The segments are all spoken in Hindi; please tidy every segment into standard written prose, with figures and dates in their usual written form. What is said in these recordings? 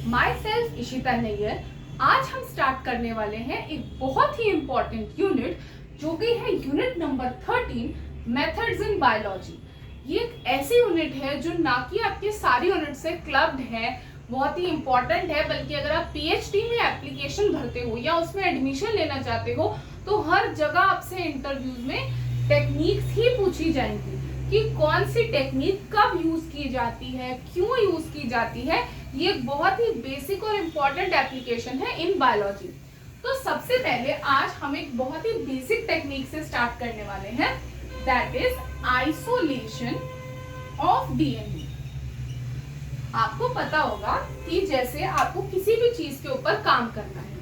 My self Ishita Nayyar. आज हम स्टार्ट करने वाले हैं एक बहुत ही इंपॉर्टेंट यूनिट जो कि है unit number 13 methods in biology. ये एक ऐसी यूनिट है जो ना कि आपके सारी यूनिट से क्लब्ड है, बहुत ही इंपॉर्टेंट है, बल्कि अगर आप पीएचडी में एप्लीकेशन भरते हो या उसमें एडमिशन लेना चाहते हो तो हर जगह आपसे इंटरव्यूज में टेक्निक्स ही पूछी जाएंगी कि कौन सी टेक्निक कब यूज की जाती है, क्यों यूज की जाती है। ये बहुत ही बेसिक और इम्पोर्टेंट एप्लीकेशन है इन बायोलॉजी। तो सबसे पहले आज हम एक बहुत ही बेसिक टेक्निक से स्टार्ट करने वाले हैं, that is isolation of DNA. आपको पता होगा कि जैसे आपको किसी भी चीज के ऊपर काम करना है,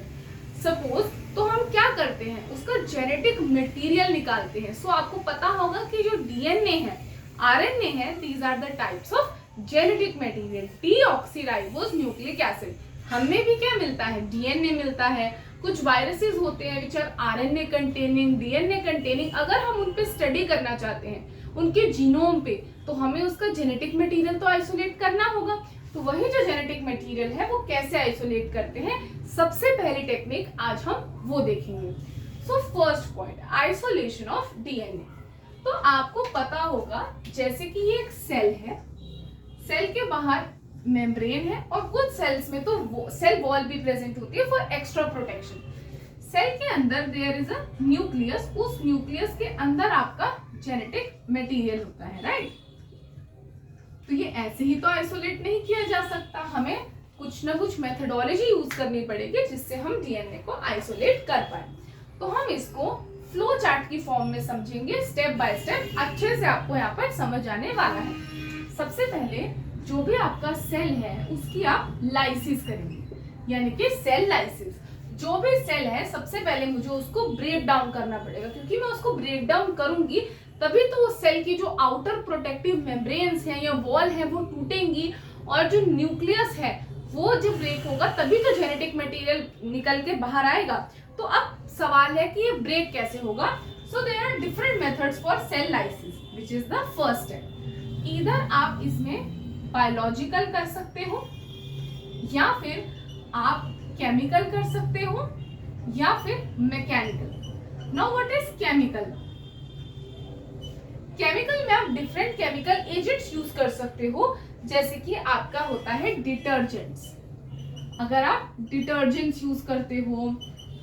सपोज, तो हम क्या करते हैं, उसका जेनेटिक मटेरियल निकालते हैं। सो आपको पता होगा कि जो डीएनए है, आरएनए है, these are the types of genetic material. Deoxyribose nucleic acid, हमें भी क्या मिलता है, डीएनए मिलता है। कुछ वायरसेस होते हैं which are RNA containing, DNA containing. अगर हम उन पे स्टडी करना चाहते हैं, उनके जीनोम पे, तो हमें उसका जेनेटिक मटेरियल तो आइसोलेट करना होगा। तो वही जो जेनेटिक मटेरियल है वो कैसे आइसोलेट करते हैं, सबसे पहली टेक्निक आज हम वो देखेंगे। So first point, isolation of DNA. तो आपको पता होगा जैसे कि ये एक सेल है, सेल के बाहर मेम्ब्रेन है और कुछ सेल्स में तो सेल वॉल भी प्रेजेंट होती है फॉर एक्स्ट्रा प्रोटेक्शन। सेल के अंदर देयर इज अ न्यूक्लियस, उस न्यूक्लियस के अंदर आपका जेनेटिक मटेरियल होता है, राइट। तो ये ऐसे ही तो आइसोलेट नहीं किया जा सकता, हमें कुछ ना कुछ मेथडोलॉजी यूज करनी पड़ेगी जिससे हम डीएनए को आइसोलेट कर पाए। तो हम इसको फ्लो चार्ट की फॉर्म में समझेंगे, स्टेप बाय स्टेप, अच्छे से आपको यहाँ पर समझ आने वाला है। सबसे पहले जो भी आपका सेल है उसकी आप लाइसिस करेंगे, यानी कि सेल लाइसिस। जो भी सेल है सबसे पहले मुझे उसको ब्रेक डाउन करना पड़ेगा, क्योंकि मैं उसको ब्रेक डाउन करूंगी तभी तो उस सेल की जो आउटर प्रोटेक्टिव मेम्ब्रेन्स हैं या वॉल है वो टूटेंगी, और जो न्यूक्लियस है वो जब ब्रेक होगा तभी तो जेनेटिक मटेरियल निकल के बाहर आएगा। तो अब सवाल है कि ये ब्रेक कैसे होगा। So there are different methods for cell lysis, which is the first step. Either आप इसमें बायोलॉजिकल कर सकते हो, या फिर आप केमिकल कर सकते हो, या फिर mechanical. Now what is chemical? Chemical में आप डिफरेंट केमिकल एजेंट्स यूज कर सकते हो, जैसे कि आपका होता है डिटर्जेंट्स। अगर आप डिटर्जेंट्स यूज करते हो,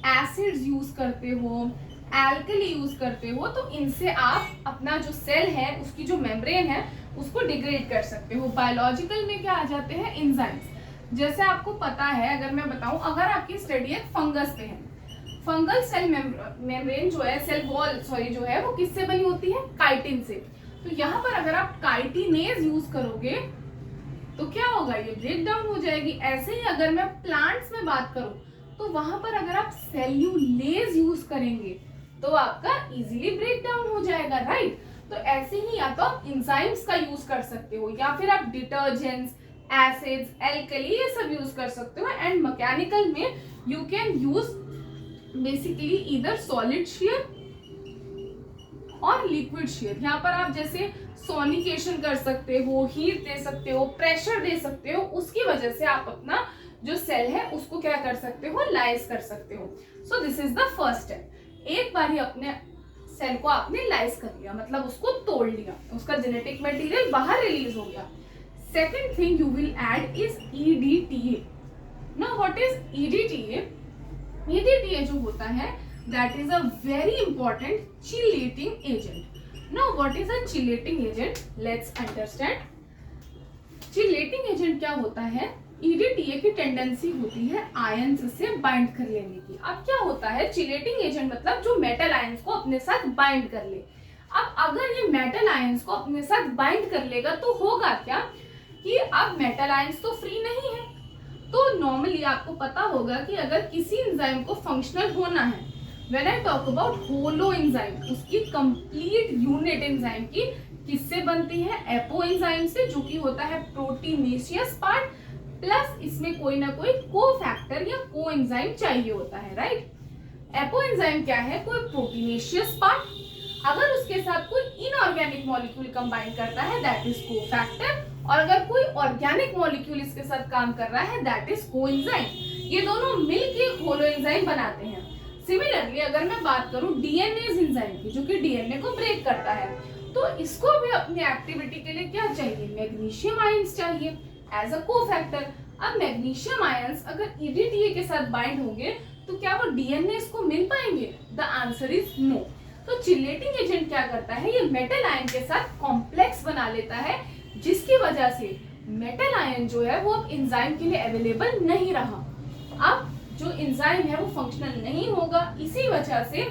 एसिड्स यूज करते हो, एल्कली यूज करते हो, तो इनसे आप अपना जो सेल है उसकी जो मेम्ब्रेन है उसको डिग्रेड कर सकते हो। बायोलॉजिकल में क्या आ जाते हैं, एंजाइम्स। जैसे आपको पता है, अगर मैं बताऊं, अगर आपकी स्टडी एक फंगस पे है, फंगल सेल मेम्ब्रेन जो है, सेल वॉल सॉरी जो है, वो किससे बनी होती है, काइटिन से। तो यहाँ पर अगर आप काइटिनेज यूज करोगे तो क्या होगा, ये ब्रेक डाउन हो जाएगी। ऐसे ही अगर मैं प्लांट्स में बात करूं तो वहां पर अगर आप सेल्यूलेज यूज करेंगे तो आपका इजीली ब्रेक डाउन हो जाएगा, राइट। तो ऐसे ही या तो आप एंजाइम्स का यूज कर सकते हो, या फिर आप डिटर्जेंट्स, एसिड्स, एल्कली, ये सब यूज कर सकते हो। एंड मैकेनिकल में यू कैन यूज बेसिकली इधर सॉलिड शेयर और लिक्विड शेयर। यहाँ पर आप जैसे सोनिकेशन कर सकते हो, हीट दे सकते हो, प्रेशर दे सकते हो, उसकी वजह से आप अपना जो सेल है उसको क्या कर सकते हो, लाइज कर सकते हो। So this is the first step. एक बार ही अपने सेल को आपने लाइज कर लिया, मतलब उसको तोड़ लिया, उसका जेनेटिक मटेरियल बाहर रिलीज हो गया। Second thing you will add is EDTA। Now what is EDTA? EDTA जो होता है that is a very important chelating agent. Now what is a chelating agent? Let's understand. Chelating agent क्या होता है? EDTA की टेंडेंसी होती है आयंस से बाइंड कर लेने की। अब क्या होता है, चिलेटिंग एजेंट मतलब जो मेटल आयंस को अपने साथ बाइंड कर ले। अब अगर ये मेटल आयंस को अपने साथ बाइंड कर लेगा तो होगा क्या कि अब मेटल आयंस तो फ्री नहीं है। तो नॉर्मली आपको पता होगा कि अगर किसी एंजाइम को फंक्शनल होना है, when I talk about holo enzyme, उसकी कंप्लीट यूनिट एंजाइम की किससे बनती है, एपो एंजाइम से, जो कि होता है प्रोटीनेशियस पार्ट, प्लस इसमें कोई ना कोई को फैक्टर या को एंजाइम चाहिए होता है, राइट। एपो एंजाइम क्या है, कोई प्रोटीनेशियस पार्ट। अगर उसके साथ कोई इनऑर्गेनिक मॉलिक्यूल कंबाइन करता है दैट इज कोफैक्टर, और अगर कोई ऑर्गेनिक मॉलिक्यूल इसके साथ काम कर रहा है दैट इज कोएंजाइम। ये दोनों मिलके होलो एंजाइम बनाते हैं। सिमिलरली अगर मैं बात करूं डीएनए एंजाइम की, जो कि डीएनए को ब्रेक करता है, तो इसको भी अपनी एक्टिविटी के लिए क्या चाहिए, मैग्नीशियम आयंस चाहिए एज अ कोफैक्टर। अब मैग्नीशियम आयंस अगर ईडीटीए के साथ बाइंड होंगे तो क्या वो डीएनए को मिल पाएंगे? The answer is no. तो चिलेटिंग एजेंट क्या करता है, ये मेटल आयन के साथ कॉम्प्लेक्स बना लेता है, जिसकी वजह से मेटल आयन जो है वो अब एंजाइम के लिए अवेलेबल नहीं रहा। अब जो एंजाइम है वो फंक्शनल नहीं होगा, इसी वजह से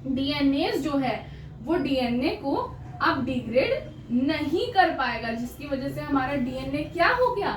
डीएनए जो है वो डीएनए को अब डिग्रेड नहीं कर पाएगा, जिसकी वजह से हमारा डीएनए क्या हो गया,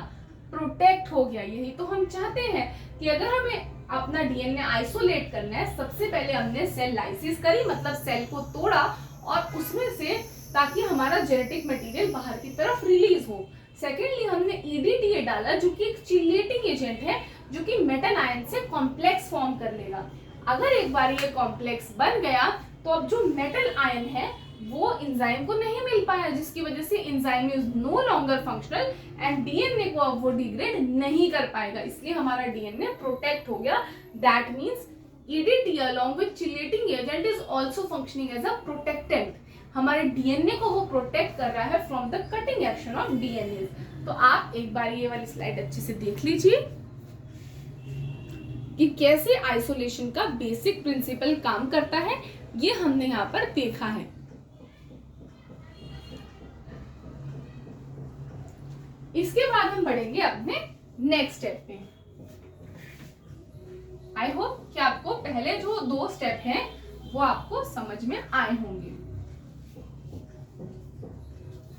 प्रोटेक्ट हो गया। यही तो हम चाहते हैं कि अगर हमें अपना डीएनए आइसोलेट करना है, सबसे पहले हमने सेल लाइसिस करी, मतलब सेल को तोड़ा और उसमें से, ताकि हमारा जेनेटिक मटेरियल बाहर की तरफ रिलीज हो। सेकेंडली हमने ईडीटीए डाला, जो कि एक चिलेटिंग एजेंट है, जो कि मेटल आयन से कॉम्प्लेक्स फॉर्म कर लेगा। अगर एक बार ये कॉम्प्लेक्स बन गया तो अब जो मेटल आयन है वो एंजाइम को नहीं मिल पाया, जिसकी वजह से enzyme is no longer functional and DNA को अब वो डिग्रेड नहीं कर पाएगा, इसलिए हमारा डीएनए प्रोटेक्ट हो गया। That means EDT along with chelating agent is also functioning as a protectant. हमारे डीएनए को वो प्रोटेक्ट कर रहा है from the cutting action of DNA. तो आप एक बार ये वाली स्लाइड अच्छे से देख लीजिए कि कैसे आइसोलेशन का बेसिक प्रिंसिपल काम करता है, ये हमने यहाँ पर देखा है। इसके बाद हम बढ़ेंगे अपने नेक्स्ट स्टेप पे। आई होप कि आपको पहले जो 2 स्टेप हैं वो आपको समझ में आए होंगे।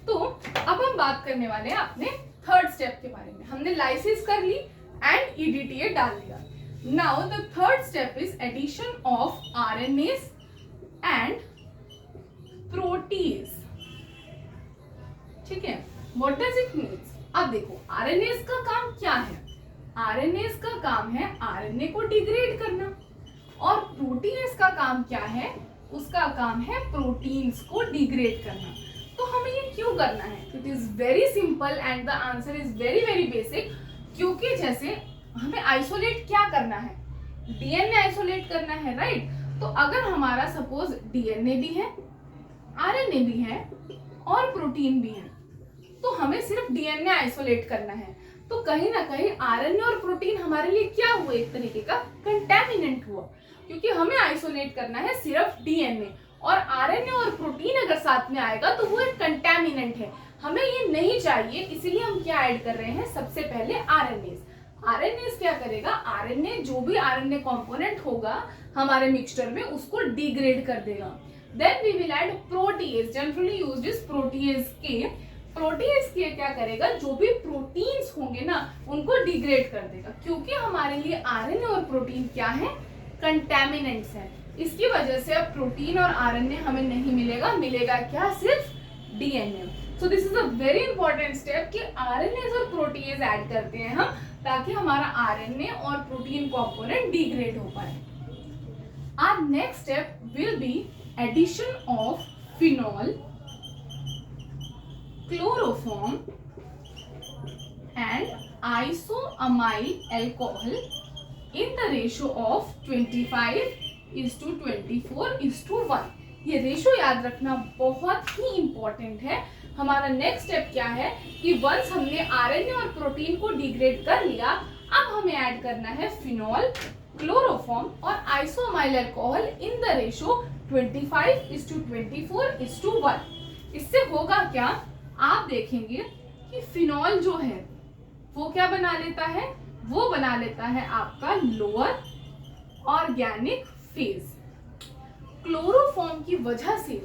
तो अब हम बात करने वाले हैं अपने थर्ड स्टेप के बारे में। हमने लाइसिस कर ली एंड ईडीटीए डाल दिया। Now the third step is addition of RNase and protease. ठीक है, व्हाट डज इट मीन्स? अब देखो आरएनएस का काम क्या है? आरएनएस का काम है आरएनए को डिग्रेड करना, और प्रोटीन्स का काम क्या है? उसका काम है प्रोटीन्स को डिग्रेड करना। तो हमें ये क्यों करना है? It is very simple and the answer is very very basic. क्योंकि जैसे हमें आइसोलेट क्या करना है? डीएनए आइसोलेट करना है, राइट? तो अगर हमारा सपोज डीएनए भी है, आरएनए भी है और प्रोटीन भी है, तो हमें सिर्फ डीएनए आइसोलेट करना है। तो कहीं ना कहीं आरएनए और प्रोटीन हमारे लिए क्या हुआ? एक तरीके का कंटैमिनेंट हुआ, क्योंकि हमें आइसोलेट करना है सिर्फ डीएनए, और आरएनए और प्रोटीन अगर साथ में आएगा तो वो एक कंटैमिनेंट है, हमें ये नहीं चाहिए। इसीलिए हम क्या ऐड कर रहे हैं? सबसे पहले आरएनए। आरएनए क्या करेगा? आरएनए जो भी आरएनए कंपोनेंट होगा हमारे मिक्सचर में, उसको डिग्रेड कर देगा। Then we will add protease, generally used is protease के। प्रोटीज के क्या करेगा? जो भी प्रोटीन्स होंगे ना उनको डिग्रेड कर देगा, क्योंकि हमारे लिए आरएनए और प्रोटीन क्या है? कंटैमिनेंट्स है। इसकी वजह से अब प्रोटीन और आरएनए हमें नहीं मिलेगा, मिलेगा क्या? सिर्फ DNA. So this is a very important step कि आरएनए और प्रोटीज ऐड करते हैं हम, ताकि हमारा आरएनए और प्रोटीन कंपोनेंट डिग्रेड हो पाए। Our next step will be addition of phenol, chloroform and isoamyl alcohol in the ratio of 25:24:1। ये रेशो याद रखना बहुत ही इंपॉर्टेंट है। हमारा नेक्स्ट स्टेप क्या है कि वंस हमने आरएनए और प्रोटीन को डिग्रेड कर लिया, अब हमें ऐड करना है फिनॉल, क्लोरोफॉर्म और आइसोमाइल अल्कोहल इन द रेशो 25:24:1। इससे होगा क्या? आप देखेंगे कि फिनॉल जो है वो क्या बना लेता है? वो बना लेता है आपका लोअर ऑर्गेनिक फेज। क्लोरोफॉर्म की वजह से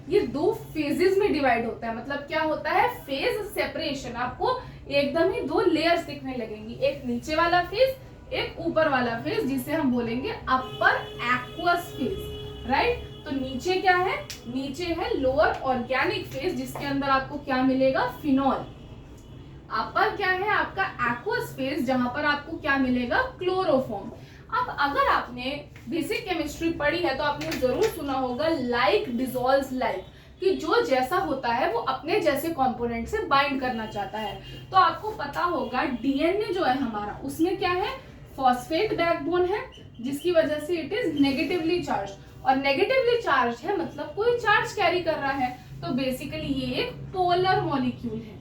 ये 2 फेजेस में डिवाइड होता है। मतलब क्या होता है? Phase separation. आपको एकदम ही 2 लेयर्स दिखने लगेंगी, एक नीचे वाला फेज, एक ऊपर वाला फेज, जिसे हम बोलेंगे अपर एक्वस फेज, राइट? तो नीचे क्या है? नीचे है लोअर ऑर्गेनिक फेज, जिसके अंदर आपको क्या मिलेगा? फिनॉल। अपर क्या है? आपका एक्वस फेज, जहां पर आपको क्या मिलेगा? क्लोरोफॉर्म। अब अगर आपने बेसिक केमिस्ट्री पढ़ी है तो आपने जरूर सुना होगा लाइक डिसॉल्व्स लाइक, कि जो जैसा होता है वो अपने जैसे कंपोनेंट से बाइंड करना चाहता है। तो आपको पता होगा डीएनए जो है हमारा, उसमें क्या है, फॉस्फेट बैकबोन है, जिसकी वजह से इट इज नेगेटिवली चार्ज, और नेगेटिवली चार्ज है मतलब कोई चार्ज कैरी कर रहा है, तो बेसिकली ये एक पोलर मॉलिक्यूल है।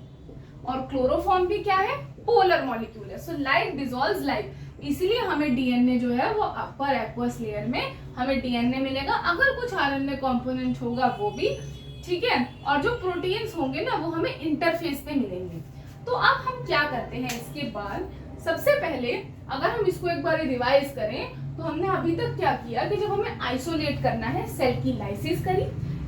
और क्लोरोफॉर्म भी क्या है, पोलर मॉलिक्यूल है। सो लाइक डिसॉल्व्स लाइक, इसीलिए हमें डीएनए जो है वो अपर एक्वस लेयर में हमें डीएनए मिलेगा। अगर कुछ आरएनए कंपोनेंट होगा वो भी, ठीक है, और जो प्रोटीन्स होंगे ना वो हमें इंटरफेस पे मिलेंगे। तो अब हम क्या करते हैं इसके बाद, सबसे पहले अगर हम इसको एक बार रिवाइज करें तो हमने अभी तक क्या किया कि जब हमें आइसोलेट करना है, सेल की लाइसिस करी,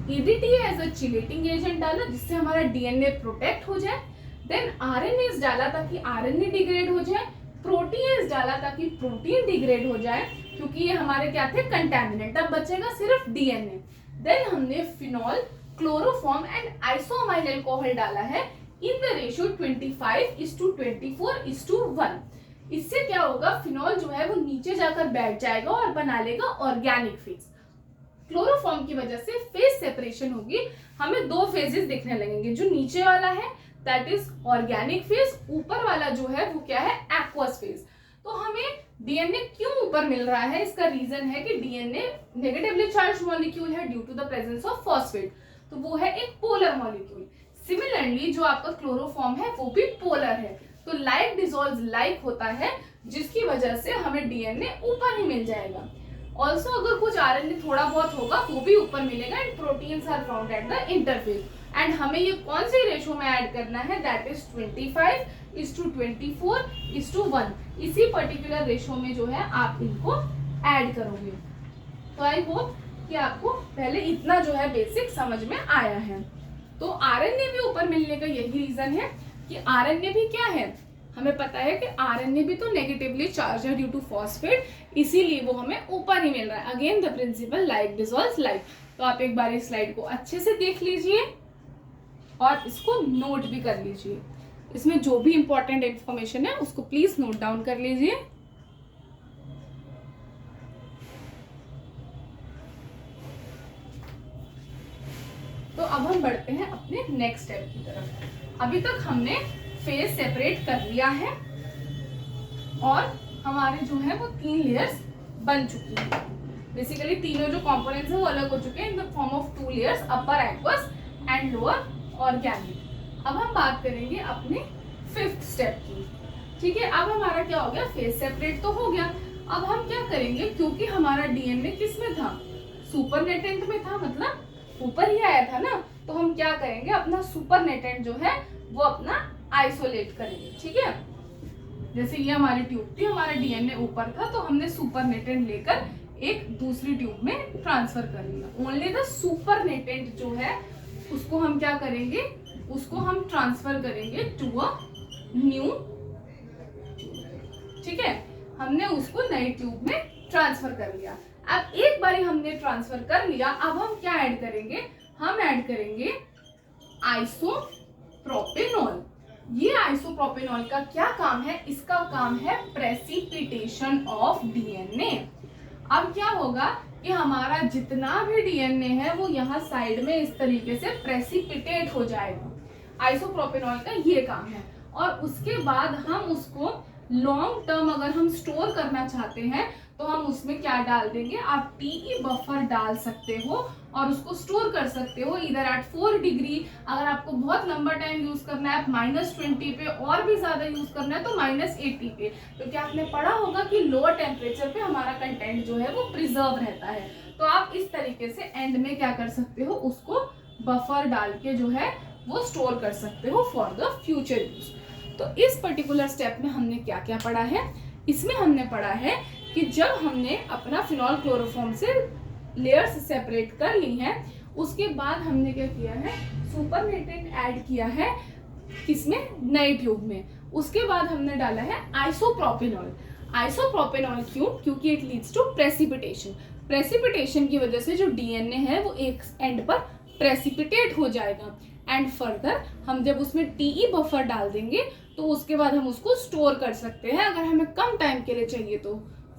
EDT as a chelating agent डाला जिससे हमारा डीएनए प्रोटेक्ट हो जाए, देन आरएनएस डाला ताकि आरएनए डिग्रेड हो जाए, प्रोटीएस डाला ताकि प्रोटीन डिग्रेड हो जाए, क्योंकि ये हमारे क्या थे, कंटेमिनेंट। अब बचेगा सिर्फ डीएनए। देन हमने phenol, chloroform and isoamyl alcohol डाला है इन द रेशियो 25:24:1। इससे क्या होगा, फिनॉल जो है वो नीचे जाकर बैठ जाएगा और बना लेगा ऑर्गेनिक फेज। क्लोरोफॉर्म की वजह से फेज सेपरेशन होगी, हमें दो फेजेस दिखने लगेंगे, जो नीचे वाला है दैट इज ऑर्गेनिक फेज, ऊपर वाला जो है वो क्या है, एक्वस फेज। तो हमें डीएनए क्यों ऊपर मिल रहा है, इसका रीजन है कि डीएनए नेगेटिवली चार्ज मॉलिक्यूल है due to the presence of phosphate, तो वो है एक पोलर मॉलिक्यूल। सिमिलरली जो आपका क्लोरोफॉर्म है वो भी पोलर है, तो लाइक डिसॉल्व्स लाइक होता है, जिसकी वजह से हमें डीएनए ऊपर ही मिल जाएगा। ऑल्सो अगर कुछ आरएनए थोड़ा बहुत होगा वो भी ऊपर मिलेगा, and proteins are found at the interface. And हमें ये कौन सी रेशो में ऐड करना है, दैट इज 25:24:1। इसी पर्टिकुलर रेशो में जो है आप इनको ऐड करोगे। तो आई होप कि आपको पहले इतना जो है बेसिक समझ में आया है। तो आरएनए भी ऊपर मिलने का यही रीजन है कि आरएनए भी क्या है, हमें पता है कि आरएनए भी तो नेगेटिवली चार्ज है ड्यू टू फॉस्फेट, इसीलिए वो हमें ऊपर ही मिल रहा है। Again the principle like dissolves like. तो आप एक बार इस स्लाइड को अच्छे से देख लीजिए और इसको नोट भी कर लीजिए, इसमें जो भी इंपॉर्टेंट इंफॉर्मेशन है उसको प्लीज नोट डाउन कर लीजिए। तो अब हम बढ़ते हैं अपने नेक्स्ट स्टेप की तरफ। अभी तक हमने फेज सेपरेट कर लिया है और हमारे जो है वो 3 लेयर्स बन चुकी है। बेसिकली तीनों जो कंपोनेंट्स है वो अलग हो चुके हैं इन the form of 2 layers, upper aqueous and lower organic. अब हम बात करेंगे अपने 5th स्टेप की, ठीक है। अब हमारा क्या हो गया, फेज सेपरेट तो हो गया। अब हम क्या करेंगे, क्योंकि हमारा डीएनए किस में था, सुपरनेटेंट में था, मतलब ऊपर ही आया था ना, तो हम क्या करेंगे, अपना सुपरनेटेंट जो है वो अपना आइसोलेट करेंगे, ठीक है। जैसे ये हमारी ट्यूब थी, हमारा डीएनए ऊपर था, तो हमने सुपरनेटेंट लेकर एक दूसरी ट्यूब में ट्रांसफर कर लिया। ओनली द सुपरनेटेंट जो है उसको हम क्या करेंगे, उसको हम ट्रांसफर करेंगे टू अ न्यू, ठीक है, हमने उसको नई ट्यूब में ट्रांसफर कर लिया। अब एक बारी हमने ट्रांसफर कर लिया, अब हम क्या ऐड करेंगे, हम ऐड करेंगे आइसोप्रोपेनॉल। ये आइसोप्रोपेनॉल का क्या काम है, इसका काम है प्रेसिपिटेशन ऑफ डीएनए। अब क्या होगा कि हमारा जितना भी डीएनए है वो यहाँ साइड में इस तरीके से प्रेसिपिटेट हो जाएगा। आइसोप्रोपेनॉल का ये काम है। और उसके बाद हम उसको लॉन्ग टर्म अगर हम स्टोर करना चाहते हैं तो हम उसमें क्या डाल देंगे, आप टीई बफर डाल सकते हो और उसको स्टोर कर सकते हो इधर एट 4 डिग्री। अगर आपको बहुत लंबा टाइम यूज करना है, आप -20 पे, और भी ज्यादा यूज करना है तो -80 पे, क्योंकि आपने पढ़ा होगा कि लोअर टेम्परेचर पे हमारा कंटेंट जो है वो प्रिजर्व रहता है। तो आप इस तरीके से एंड में क्या कर सकते हो, उसको बफर डाल के जो है वो स्टोर कर सकते हो फॉर द फ्यूचर यूज। तो इस पर्टिकुलर स्टेप में हमने क्या क्या पढ़ा है, इसमें हमने पढ़ा है कि जब हमने अपना फिनॉल क्लोरोफॉर्म से लेयर्स सेपरेट कर ली हैं, उसके बाद हमने क्या किया है, सुपरनेटेंट ऐड किया है किसमें, नई ट्यूब में। उसके बाद हमने डाला है आइसोप्रोपेनॉल। आइसोप्रोपेनॉल क्यों, क्योंकि it leads to precipitation. Precipitation की वजह से जो डीएनए है वो एक एंड पर प्रेसिपिटेट हो जाएगा, एंड फर्दर हम जब उसमें टीई बफर डाल देंगे तो उसके बाद हम उसको स्टोर कर सकते हैं। अगर हमें कम टाइम के लिए चाहिए तो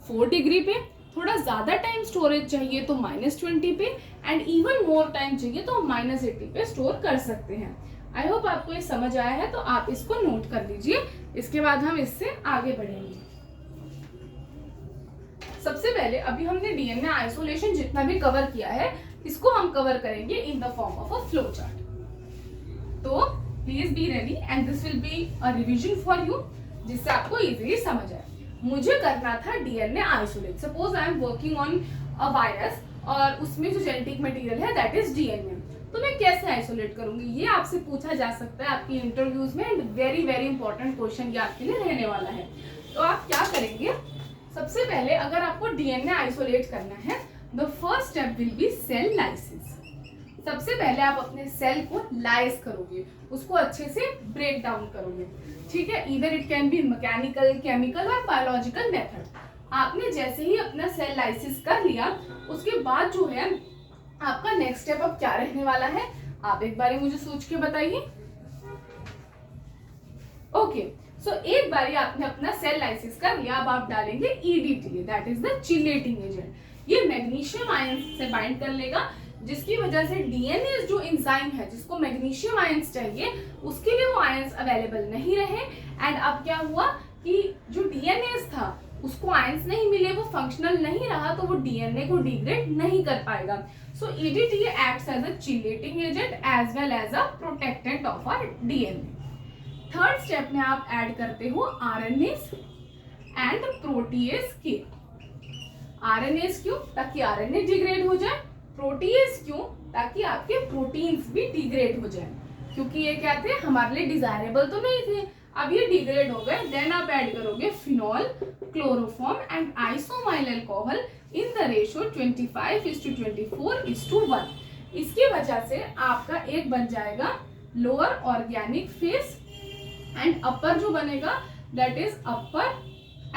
4 डिग्री पे, थोड़ा ज़्यादा टाइम स्टोरेज चाहिए तो -20 पे, एंड इवन मोर टाइम चाहिए तो हम -80 पे स्टोर कर सकते हैं। आई होप आपको ये समझ आया है, तो आप इसको नोट कर लीजिए। इसके बाद हम इससे आगे बढ़ेंगे। सबसे पहले अभी हमने डीएनए आइसोलेशन जितना भी कवर किया है, इसको हम कवर करेंगे in the form of a flow chart. तो please be ready and this will be a revision for you, जिससे आपको इजीली समझ आए। मुझे करना था DNA isolate. Suppose I am working on a virus और उसमें जो जेनेटिक मटेरियल है दैट इज डीएनए, तो मैं कैसे आइसोलेट करूंगी, ये आपसे पूछा जा सकता है आपकी इंटरव्यूज में, and very very important question ये आपके लिए रहने वाला है। तो आप क्या करेंगे, सबसे पहले अगर आपको डीएनए आइसोलेट करना है, the first step will be cell lysis. सबसे पहले आप अपने सेल को लाइस करोगे, उसको अच्छे से ब्रेक डाउन करोगे, ठीक है। Either it can be mechanical, chemical और बायोलॉजिकल मेथड। आपने जैसे ही अपना सेल लाइसिस कर लिया, उसके बाद जो है आपका नेक्स्ट स्टेप अब क्या रहने वाला है, आप एक बार मुझे सोच के बताइए। ओके, सो एक बार आपने अपना सेल लाइसिस कर लिया, अब आप डालेंगे EDTA, that is the chelating agent. ये मैग्नीशियम आयंस से बाइंड कर लेगा, जिसकी वजह से डीएनए जो एंजाइम है जिसको मैग्नीशियम आयंस चाहिए, उसके लिए वो आयंस अवेलेबल नहीं रहे। एंड अब क्या हुआ कि जो डीएनए था उसको आयंस नहीं मिले, वो फंक्शनल नहीं रहा, तो वो डीएनए को डिग्रेड नहीं कर पाएगा। So EDTA acts as a chelating agent as well as a protectant of our DNA. Third step में आप ऐड करते हो आरएनएस एंड प्रोटीएस के। आरएनएस क्यों, ताकि आरएनए डिग्रेड हो जाए। प्रोटीएस क्यों, ताकि आपके प्रोटीन्स भी डिग्रेड हो जाए, क्योंकि ये क्या थे, हमारे लिए डिजायरेबल तो नहीं थे, अब ये डिग्रेड हो गए। देन आप ऐड करोगे phenol, chloroform and isoamyl alcohol in the ratio 25:24:1। इसकी वजह से आपका एक बन जाएगा lower organic phase, and upper जो बनेगा that is upper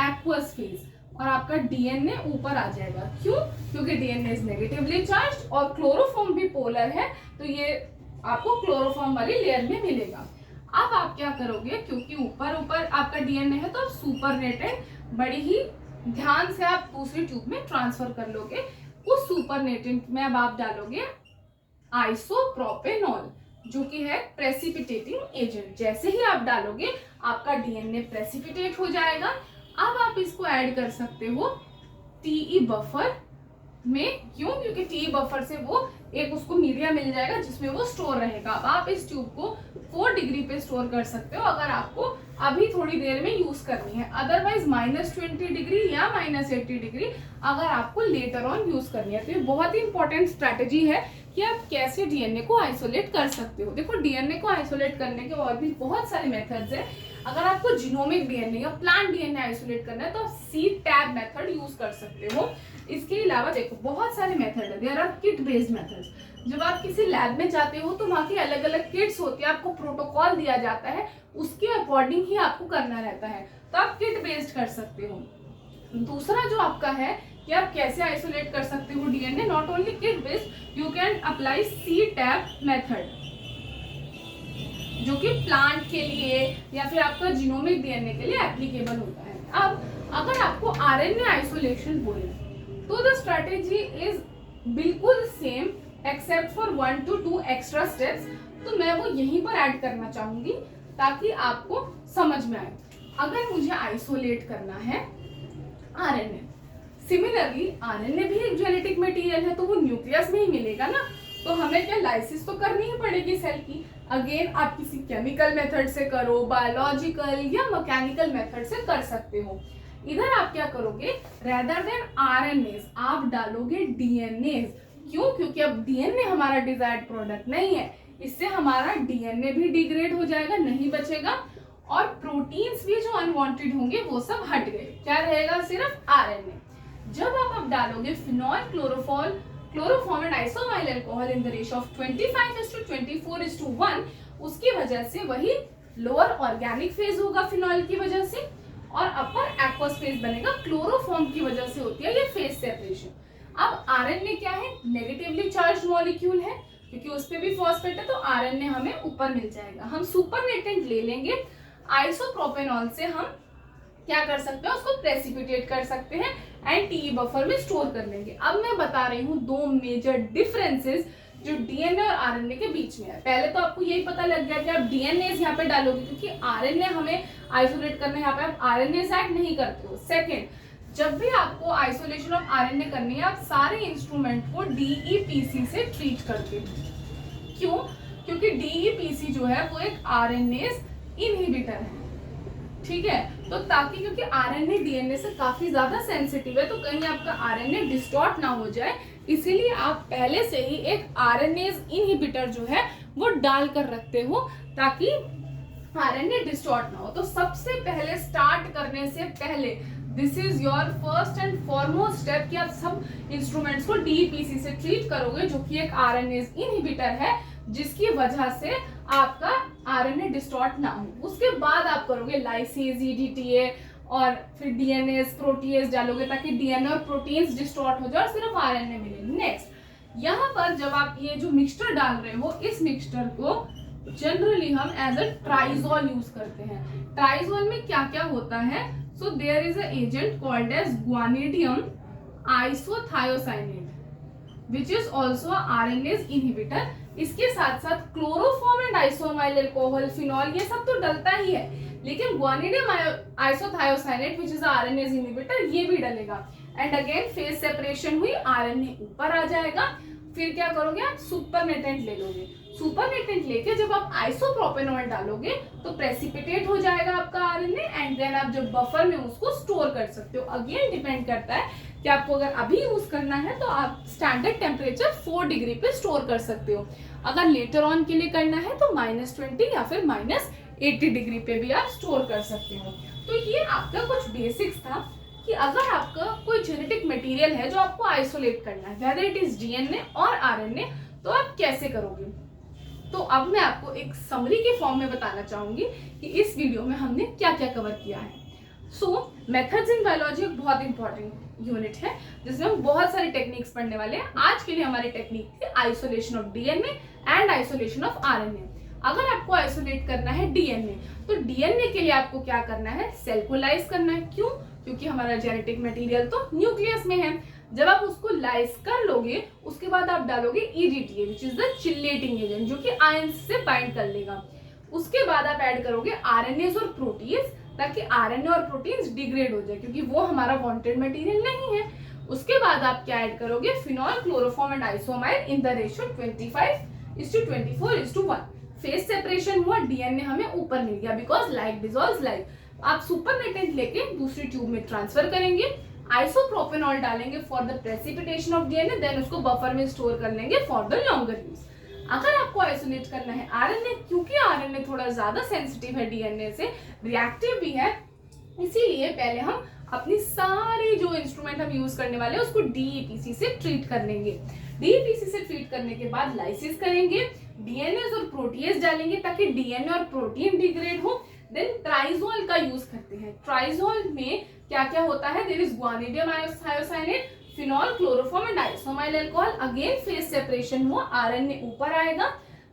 aqueous phase, और आपका डीएनए ऊपर आ जाएगा। क्यों, क्योंकि डीएनए इज नेगेटिवली चार्ज्ड और क्लोरोफॉर्म भी पोलर है, तो ये आपको क्लोरोफॉर्म वाली लेयर में मिलेगा। अब आप क्या करोगे, क्योंकि ऊपर ऊपर आपका डीएनए है, तो आप सुपरनेटेंट बड़ी ही ध्यान से आप दूसरी ट्यूब में ट्रांसफर कर लोगे। उस सुपरनेटेंट में अब आप डालोगे आइसोप्रोपेनॉल, जो कि है प्रेसिपिटेटिंग एजेंट। जैसे ही आप डालोगे आपका डीएनए प्रेसिपिटेट हो जाएगा। अब आप इसको ऐड कर सकते हो टीई बफर में। क्यों, क्योंकि टीई बफर से वो एक उसको मीडिया मिल जाएगा जिसमें वो स्टोर रहेगा। अब आप इस ट्यूब को 4 डिग्री पे स्टोर कर सकते हो अगर आपको अभी थोड़ी देर में यूज करनी है, अदरवाइज -20 डिग्री या -80 डिग्री अगर आपको लेटर ऑन यूज करनी है। तो ये बहुत ही इंपॉर्टेंट स्ट्रैटेजी है कि आप कैसे डीएनए को आइसोलेट कर सकते हो। देखो, डीएनए को आइसोलेट करने के और भी बहुत सारे मेथड्स हैं। अगर आपको जीनोमिक डीएनए या प्लांट डीएनए आइसोलेट करना है तो आप CTAB मेथड यूज कर सकते हो। इसके अलावा देखो बहुत सारे मेथड है, there are kit based methods. जब आप किसी लैब में जाते हो तो वहाँ की अलग अलग किट्स होती है, आपको प्रोटोकॉल दिया जाता है, उसके अकॉर्डिंग ही आपको करना रहता है, तो आप किट बेस्ड कर सकते हो। दूसरा जो आपका है कि आप कैसे आइसोलेट कर सकते हो DNA, not only kit based, you can apply CTAB method, जो कि प्लांट के लिए या फिर आपका जीनोमिक डीएनए के लिए एप्लीकेबल होता है। अब अगर आपको आरएनए आइसोलेशन बोले तो द स्ट्रेटेजी इज बिल्कुल same except for 1 to 2 extra steps, तो मैं वो यहीं पर ऐड करना चाहूंगी ताकि आपको समझ में आए। अगर मुझे आइसोलेट करना है आरएनए, सिमिलरली आरएनए भी एक जेनेटिक मटेरियल है, तो वो न्यूक्लियस में ही मिलेगा ना, तो हमें क्या लाइसिस तो करनी ही पड़ेगी सेल की। अगेन आप किसी केमिकल मेथड से करो, बायोलॉजिकल या मैकेनिकल मेथड से कर सकते हो। इधर आप क्या करोगे, रेदर देन आरएनएस आप डालोगे डीएनएस। क्यों, क्योंकि अब डीएनए हमारा डिजायर्ड प्रोडक्ट नहीं है, इससे हमारा डीएनए भी डिग्रेड हो जाएगा, नहीं बचेगा, और प्रोटीन्स भी जो अनवांटेड होंगे वो सब हट गए, क्या रहेगा, सिर्फ आरएनए। जब आप अब डालोगे phenol, chloroform and isoamyl alcohol in the ratio of 25:24:1, उसकी वजह से वही लोअर ऑर्गेनिक फेज होगा फिनॉल की वजह से, और अपर एक्वस फेज बनेगा क्लोरोफॉर्म की वजह से होती है ये फेज सेपरेशन। अब आरएनए क्या है, नेगेटिवली चार्ज मॉलिक्यूल है, क्योंकि उस पे भी फॉस्फेट है, तो आरएनए हमें ऊपर मिल जाएगा। हम सुपरनेटेंट ले लेंगे, आइसोप्रोपेनॉल से हम क्या कर सकते हैं, उसको प्रेसिपिटेट कर सकते हैं एंड टीई बफर में स्टोर कर लेंगे। अब मैं बता रही हूँ दो मेजर डिफरेंसेस जो डीएनए और आरएनए के बीच में है। पहले तो आपको यही पता लग गया कि आप डीएनए यहाँ पे डालोगे क्योंकि आरएनए हमें आइसोलेट करना है, यहाँ पे आप आरएनए से ऐड नहीं करते हो। सेकेंड, जब भी आपको आइसोलेशन ऑफ आरएनए करनी है आप सारे इंस्ट्रूमेंट को डीईपीसी से ट्रीट करते हो। क्यों? क्योंकि डीईपीसी जो है वो एक आरएनएस इनहिबिटर है, ठीक है। तो ताकि, क्योंकि आरएनए डीएनए से काफी ज्यादा सेंसिटिव है, तो कहीं आपका आरएनए डिस्टॉर्ट ना हो जाए, इसीलिए आप पहले से ही एक आरएनएस इनहिबिटर जो है वो डाल कर रखते हो ताकि आरएनए डिस्टॉर्ट ना हो। तो सबसे पहले स्टार्ट करने से पहले this is your first and foremost step कि आप सब इंस्ट्रूमेंट्स को डीईपीसी से ट्रीट करोगे, जो कि एक आरएनएस इनहिबिटर है जिसकी वजह से आपका आरएनए डिस्टॉर्ट ना हो। उसके बाद आप करोगे लाइसेज, ईडीटीए और फिर डीएनएस, प्रोटीएस डालोगे ताकि डीएनए और प्रोटीन्स डिस्टॉर्ट हो जाए और सिर्फ आरएनए मिले। नेक्स्ट, यहाँ पर जब आप ये जो मिक्सचर डाल रहे हो, इस मिक्सचर को जनरली हम एज अ ट्राइजोल यूज करते हैं। ट्राइजोल में क्या क्या होता है? So there is a agent called as guanidinium isothiocyanate which is also a RNase inhibitor। इसके साथ साथ chloroform and isoamyl alcohol, phenol, ये सब तो डलता ही है, लेकिन guanidinium isothiocyanate which is a RNase inhibitor ये भी डलेगा। एंड अगेन फेज सेपरेशन हुई, आरएनए ऊपर आ जाएगा। फिर क्या करोगे आप? सुपरनेटेंट ले लोगे। सुपरनेटेंट लेके जब आप आइसोप्रोपेनॉल डालोगे तो प्रेसिपिटेट हो जाएगा आपका आरएनए एंड देन आप जब बफर में उसको स्टोर कर सकते हो। अगेन डिपेंड करता है कि आपको अगर अभी यूज करना है तो आप स्टैंडर्ड टेम्परेचर 4 डिग्री पे स्टोर कर सकते हो। अगर लेटर ऑन के लिए करना है तो -20 या फिर -80 डिग्री पे भी आप स्टोर कर सकते हो। तो ये आपका कुछ बेसिक्स था कि अगर आपका कोई जेनेटिक मटेरियल है जो आपको आइसोलेट करना है, वेदर इट इज डीएनए और आरएनए, तो आप कैसे करोगे। तो अब मैं आपको एक समरी के फॉर्म में बताना चाहूंगी कि इस वीडियो में हमने क्या क्या कवर किया है। सो मेथड्स इन बायोलॉजी एक बहुत इंपॉर्टेंट यूनिट है जिसमें हम बहुत सारी टेक्निक्स पढ़ने वाले हैं। आज के लिए हमारी टेक्निक थी isolation of DNA and isolation of RNA. अगर आपको आइसोलेट करना है डीएनए, तो डीएनए के लिए आपको क्या करना है? सेल को लाइज करना है। क्यों? क्योंकि हमारा जेनेटिक मटेरियल तो न्यूक्लियस में है। जब आप उसको लाइज कर लोगे उसके बाद आप डालोगे EDTA which is the chelating agent, जो कि आयंस से बाइंड कर लेगा। उसके बाद आप ऐड करोगे आरएनएस और प्रोटीन्स ताकि आरएनए और प्रोटीन्स डिग्रेड हो जाए, क्योंकि वो हमारा वांटेड मटेरियल नहीं है। उसके बाद आप क्या ऐड करोगे? Phenol, chloroform and isoamyl in the ratio 25:24:1। Phase separation हुआ, डीएनए हमें ऊपर मिल गया बिकॉज लाइक डिसॉल्व्स लाइक। आप सुपरनेटेंट लेके दूसरी ट्यूब में ट्रांसफर करेंगे, आइसोप्रोपेनॉल डालेंगे for the precipitation of DNA, then उसको बफर में स्टोर कर लेंगे फॉर द लॉन्गर यूज। अगर आपको आइसोलेट करना है आरएनए, क्योंकि आरएनए थोड़ा ज्यादा सेंसिटिव है डीएनए से, रिएक्टिव भी है, इसीलिए पहले हम अपनी सारी जो इंस्ट्रूमेंट हम यूज करने वाले हैं उसको डीईपीसी से ट्रीट कर लेंगे। डीईपीसी से ट्रीट करने के बाद लाइसिस करेंगे, डीएनए और प्रोटीएस डालेंगे ताकि डीएनए और प्रोटीन डिग्रेड हो। देन ट्राइजोल का यूज करते हैं। ट्राइजोल में क्या क्या होता है? There is guanidinium isothiocyanate, phenol, chloroform and isoamyl alcohol. Again phase separation हुआ, आरएनए ऊपर आएगा,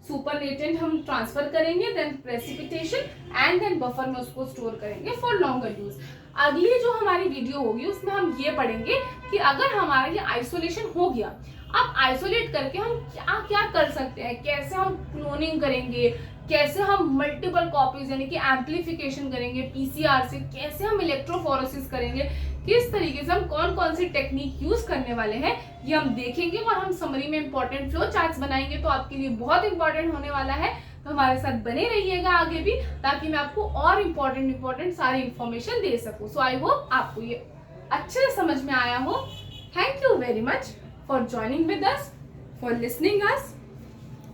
सुपरनेटेंट हम ट्रांसफर करेंगे, then precipitation and then buffer में उसको स्टोर करेंगे फॉर लॉन्गर यूज। अगली जो हमारी वीडियो होगी उसमें हम ये पढ़ेंगे कि अगर हमारा ये आइसोलेशन हो गया, अब आइसोलेट करके हम क्या क्या कर सकते हैं, कैसे हम क्लोनिंग करेंगे, कैसे हम मल्टीपल कॉपीज यानी कि एम्प्लीफिकेशन करेंगे पीसीआर से, कैसे हम इलेक्ट्रोफोरेसिस करेंगे, किस तरीके से हम कौन कौन सी टेक्निक यूज करने वाले हैं ये हम देखेंगे। और हम समरी में इंपॉर्टेंट फ्लो चार्ट्स बनाएंगे, तो आपके लिए बहुत इंपॉर्टेंट होने वाला है। तो हमारे साथ बने रहिएगा आगे भी, ताकि मैं आपको और इंपॉर्टेंट सारी इंफॉर्मेशन दे सकूं। सो आई होप आपको ये अच्छे से समझ में आया हो। Thank you very much for joining with us, for listening us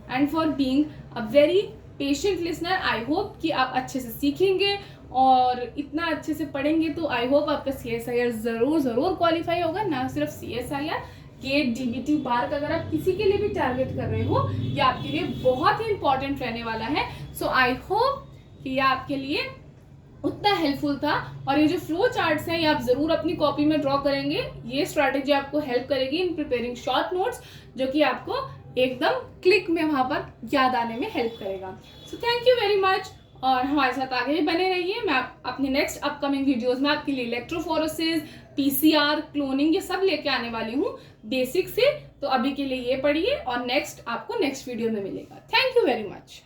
and for being a very patient listener। I hope कि आप अच्छे से सीखेंगे और इतना अच्छे से पढ़ेंगे तो I hope आपका CSIR ज़रूर क्वालिफाई होगा। ना सिर्फ CSIR, गेट, डीबीटी, पार्क, अगर आप किसी के लिए भी टारगेट कर रहे हो ये आपके लिए बहुत ही इंपॉर्टेंट रहने वाला है। सो आई होप कि ये आपके लिए उतना हेल्पफुल था। और ये जो फ्लो चार्ट्स हैं ये आप जरूर अपनी कॉपी में ड्रॉ करेंगे। ये स्ट्रैटेजी आपको हेल्प करेगी इन प्रिपेयरिंग शॉर्ट नोट्स, जो कि आपको एकदम क्लिक में वहां पर याद आने में हेल्प करेगा। So thank you very much और हमारे साथ आगे भी बने रहिए। मैं अपनी नेक्स्ट अपकमिंग वीडियोस में आपके लिए इलेक्ट्रोफोरेसिस, पीसीआर, क्लोनिंग ये सब लेके आने वाली हूँ बेसिक से। तो अभी के लिए ये पढ़िए और नेक्स्ट आपको नेक्स्ट वीडियो में मिलेगा। Thank you very much.